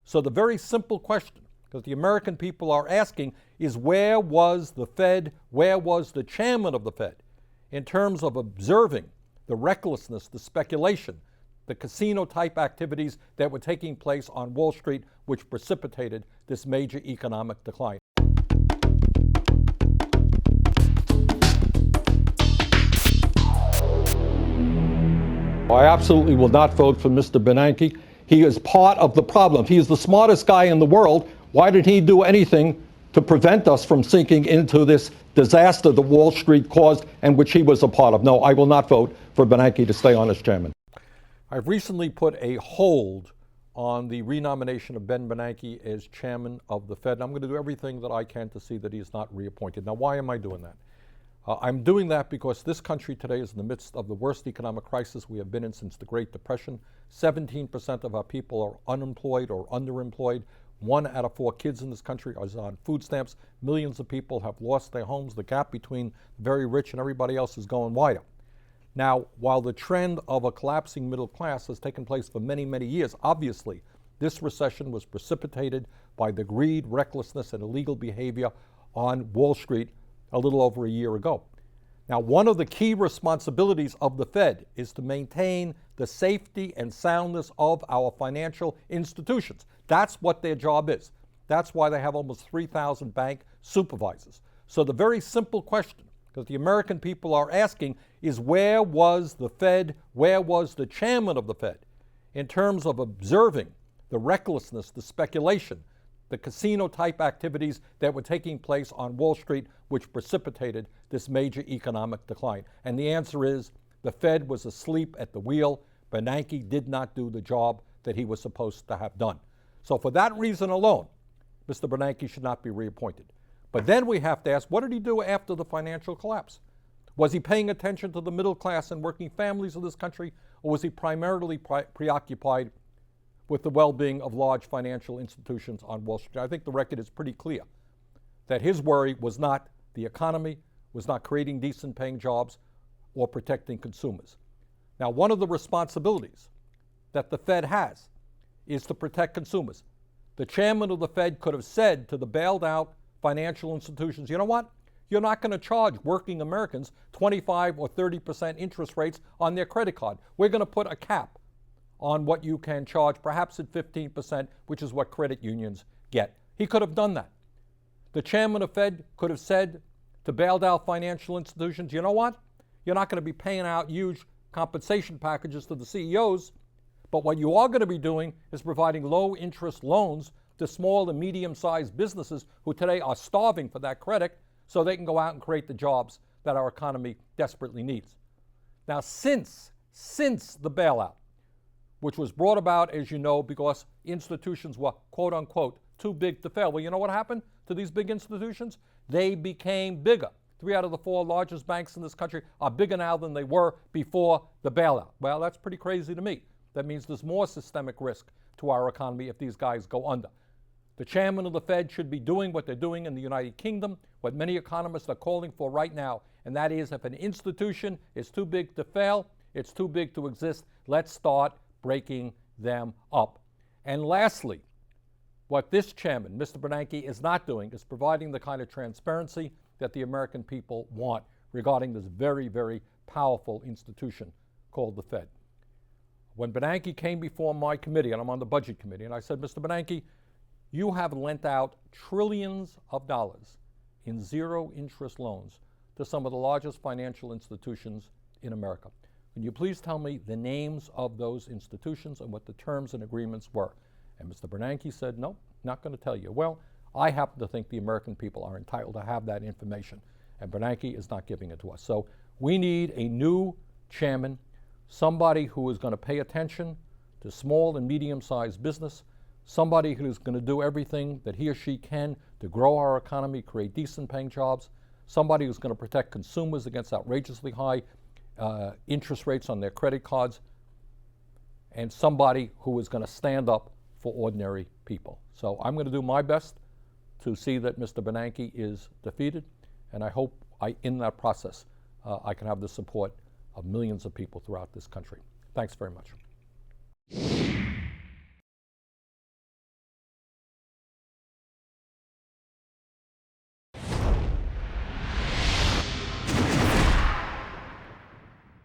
So the very simple question, because the American people are asking, is where was the Fed, where was the chairman of the Fed in terms of observing the recklessness, the speculation, the casino-type activities that were taking place on Wall Street, which precipitated this major economic decline. I absolutely will not vote for Mr. Bernanke. He is part of the problem. He is the smartest guy in the world. Why did he do anything to prevent us from sinking into this disaster that Wall Street caused and which he was a part of? No, I will not vote for Bernanke to stay on as chairman. I've recently put a hold on the renomination of Ben Bernanke as chairman of the Fed, and I'm going to do everything that I can to see that he is not reappointed. Now, why am I doing that? I'm doing that because this country today is in the midst of the worst economic crisis we have been in since the Great Depression. 17% of our people are unemployed or underemployed. 1 out of 4 kids in this country is on food stamps. Millions of people have lost their homes. The gap between the very rich and everybody else is going wider. Now, while the trend of a collapsing middle class has taken place for many, many years, obviously, this recession was precipitated by the greed, recklessness, and illegal behavior on Wall Street a little over a year ago. Now, one of the key responsibilities of the Fed is to maintain the safety and soundness of our financial institutions. That's what their job is. That's why they have almost 3,000 bank supervisors. So the very simple question, because the American people are asking, is where was the Fed, where was the chairman of the Fed in terms of observing the recklessness, the speculation, the casino-type activities that were taking place on Wall Street, which precipitated this major economic decline? And the answer is the Fed was asleep at the wheel. Bernanke did not do the job that he was supposed to have done. So for that reason alone, Mr. Bernanke should not be reappointed. But then we have to ask, what did he do after the financial collapse? Was he paying attention to the middle class and working families of this country, or was he primarily preoccupied with the well-being of large financial institutions on Wall Street? I think the record is pretty clear that his worry was not the economy, was not creating decent paying jobs or protecting consumers. Now, one of the responsibilities that the Fed has is to protect consumers. The chairman of the Fed could have said to the bailed out financial institutions, you know what? You're not going to charge working Americans 25 or 30% interest rates on their credit card. We're going to put a cap on what you can charge, perhaps at 15%, which is what credit unions get. He could have done that. The chairman of Fed could have said to bailed out financial institutions, you know what? You're not going to be paying out huge compensation packages to the CEOs, but what you are going to be doing is providing low interest loans to small and medium-sized businesses who today are starving for that credit so they can go out and create the jobs that our economy desperately needs. Now, since the bailout, which was brought about, as you know, because institutions were, quote unquote, too big to fail. Well, you know what happened to these big institutions? They became bigger. 3 out of the 4 largest banks in this country are bigger now than they were before the bailout. Well, that's pretty crazy to me. That means there's more systemic risk to our economy if these guys go under. The chairman of the Fed should be doing what they're doing in the United Kingdom, what many economists are calling for right now, and that is if an institution is too big to fail, it's too big to exist, let's start breaking them up. And lastly, what this chairman, Mr. Bernanke, is not doing is providing the kind of transparency that the American people want regarding this very, very powerful institution called the Fed. When Bernanke came before my committee, and I'm on the budget committee, and I said, Mr. Bernanke, you have lent out trillions of dollars in zero interest loans to some of the largest financial institutions in America. Can you please tell me the names of those institutions and what the terms and agreements were? And Mr. Bernanke said, no, not going to tell you. Well, I happen to think the American people are entitled to have that information, and Bernanke is not giving it to us. So we need a new chairman, somebody who is going to pay attention to small and medium-sized business, somebody who's going to do everything that he or she can to grow our economy, create decent paying jobs, somebody who's going to protect consumers against outrageously high interest rates on their credit cards, and somebody who is going to stand up for ordinary people. So I'm going to do my best to see that Mr. Bernanke is defeated, and I hope in that process I can have the support of millions of people throughout this country. Thanks very much.